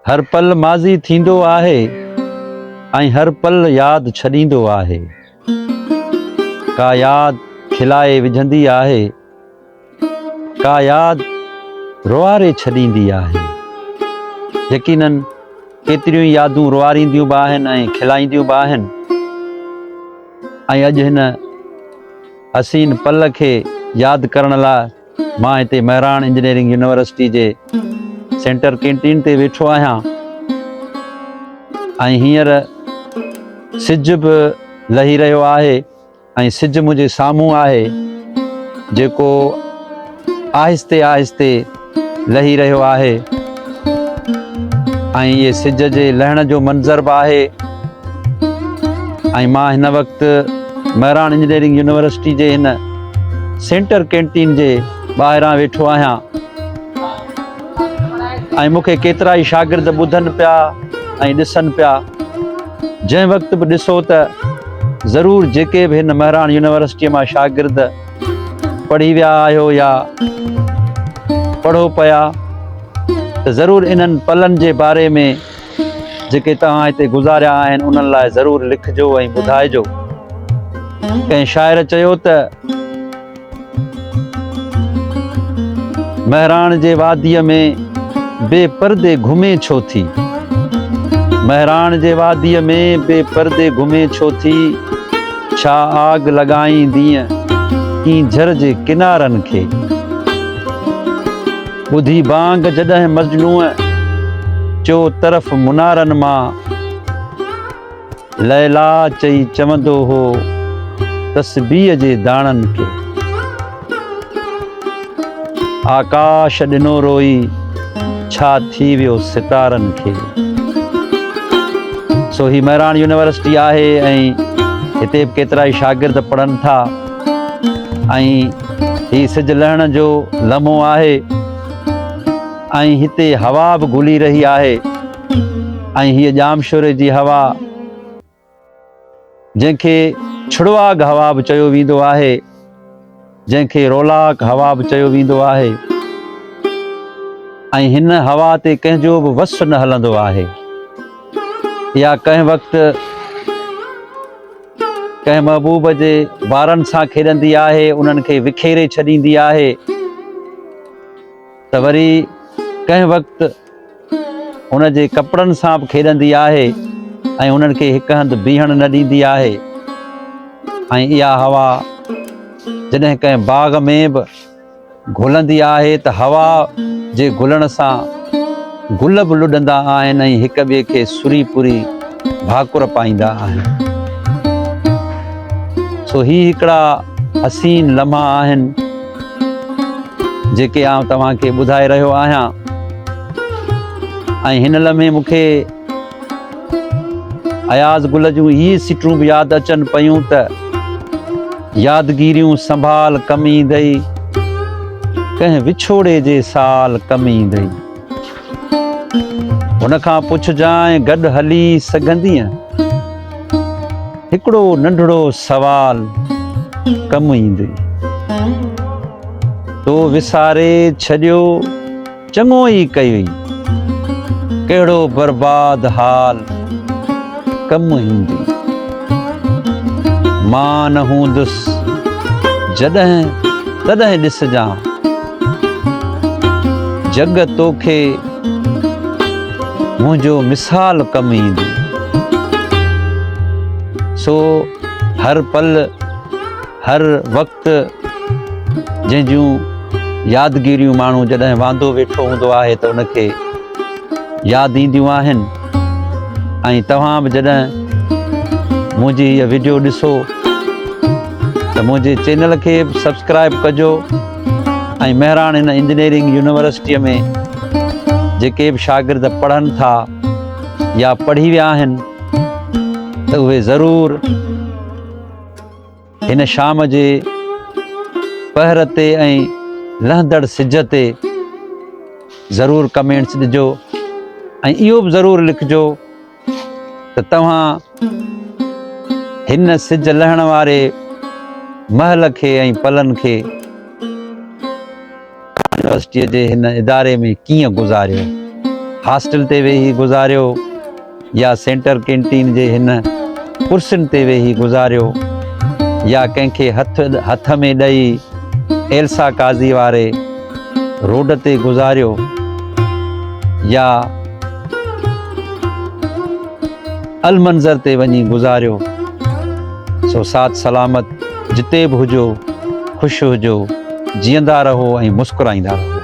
हर पल माज़ी थींदो आहे ऐं हर पल याद छॾींदो आहे। का याद खिलाए विझंदी आहे, का याद रुआरे छॾींदी आहे। यकीनन केतिरियूं ई यादूं रुआरींदियूं बि आहिनि ऐं खिलाईंदियूं बि आहिनि। ऐं अॼु हिन हसीन पल खे यादि करण लाइ मां हिते महराण इंजीनियरिंग यूनिवर्सिटी जे सेंटर कैंटीन ते वेठो आहियां। ऐं हींअर सिज बि लही रहियो आहे ऐं सिज मुंहिंजे साम्हूं आहे, जेको आहिस्ते आहिस्ते लही रहियो आहे। ऐं इहे सिज जे लहण जो मंज़र बि आहे। ऐं मां हिन वक़्तु महराण इंजीनियरिंग यूनिवर्सिटी जे हिन सेंटर कैंटीन जे ॿाहिरां वेठो आहियां। ऐं मूंखे केतिरा ई शागिर्द ॿुधनि पिया ऐं ॾिसनि पिया। जंहिं वक़्तु बि ॾिसो त ज़रूरु जेके बि हिन महराण यूनिवर्सिटीअ मां शागिर्द पढ़ी विया आहियो या पढ़ो पिया, त ज़रूरु इन्हनि पलनि जे बारे में जेके तव्हां हिते गुज़ारिया आहिनि उन्हनि लाइ ज़रूरु लिखिजो ऐं ॿुधाइजो। कंहिं शाइर चयो त महराण जे वादीअ में बेपर्दे घुमे छो थी, महराण जे वादीअ में बेपर्दे घुमे छो थी, छा आग लॻाईंदीअ की झर जे किनारनि खे। ॿुधी बांग जॾहिं मजनूअ चो तरफ़ मुनारनि मां, लैला चई चवंदो हो तस्बीह जे दाणनि खे। आकाश ॾिनो रोई छा थी वियो सितारनि खे। सो ही महराण यूनिवर्सिटी आहे ऐं हिते बि केतिरा ई शागिर्द पढ़नि था। ऐं ही सिज लहण जो लम्हो आहे ऐं हिते हवा बि घुली रही आहे। ऐं हीअ जामशोरे जी हवा, जंहिंखे छुड़वाग हवा बि चयो वेंदो आहे, जंहिंखे रौलाक हवा बि चयो वेंदो आहे। ऐं हिन हवा ते कंहिंजो बि वस न हलंदो आहे। या कंहिं वक़्तु कंहिं महबूब जे वारनि सां खेॾंदी आहे, उन्हनि खे विखेरे छॾींदी आहे। त वरी कंहिं वक़्तु हुन जे कपिड़नि सां बि खेॾंदी आहे ऐं उन्हनि खे हिकु हंधि बीहण न ॾींदी आहे। ऐं इहा हवा जॾहिं कंहिं बाग़ में बि घुलंदी आहे त हवा जे घुलण सां गुल बि लुॾंदा आहिनि ऐं हिक ॿिए खे सुरी पुरी भाकुर पाईंदा आहिनि। सो ही हिकिड़ा हसीन लम्हा आहिनि जेके आउं तव्हांखे ॿुधाए रहियो आहियां। ऐं हिन लम्हे मूंखे अयाज़ गुल जूं इहे सिटूं बि यादि अचनि पयूं त यादगिरियूं संभाल कम ईंदई, कंहिं विछोड़े जे साल कम ईंदई। हुनखां पुछजांइ गॾु हली सघंदीअ, हिकिड़ो नंढड़ो सवाल कम ईंदई। तो विसारे छॾियो चङो ई कई, कहिड़ो बर्बाद हाल कम ईंदी। मां न हूंदुसि जॾहिं तॾहिं ॾिसजां, जग तोखे मुंहिंजो मिसाल कम ईंदी। सो हर पल हर वक़्तु जंहिंजूं यादगिरियूं माण्हू जॾहिं वांदो वेठो हूंदो आहे त उनखे यादि ईंदियूं आहिनि। ऐं तव्हां बि जॾहिं मुंहिंजी हीअ वीडियो ॾिसो त मुंहिंजे चैनल खे बि सब्सक्राइब कजो। ऐं महराण हिन इंजीनियरिंग यूनिवर्सिटीअ में जेके बि शागिर्द पढ़नि था या पढ़ी विया आहिनि त उहे ज़रूरु हिन शाम जे पहर ते ऐं लहंदड़ सिज ते ज़रूरु कमेंट्स ॾिजो। ऐं इहो बि ज़रूरु लिखिजो त तव्हां हिन सिज लहण वारे महल खे ऐं पलनि खे यूनिवर्सिटीअ जे हिन इदारे में कीअं गुज़ारियो। हॉस्टल ते वेही गुज़ारियो या सेंटर कैंटीन जे हिन कुर्सियुनि ते वेही गुज़ारियो या कंहिंखे हथ में ॾेई एल्सा काज़ी वारे रोड ते गुज़ारियो या अलमंज़र ते वञी गुज़ारियो। सो साथ सलामत जिते बि हुजो, ख़ुशि हुजो, जीअंदा रहो ऐं मुस्कुराईंदा रहो।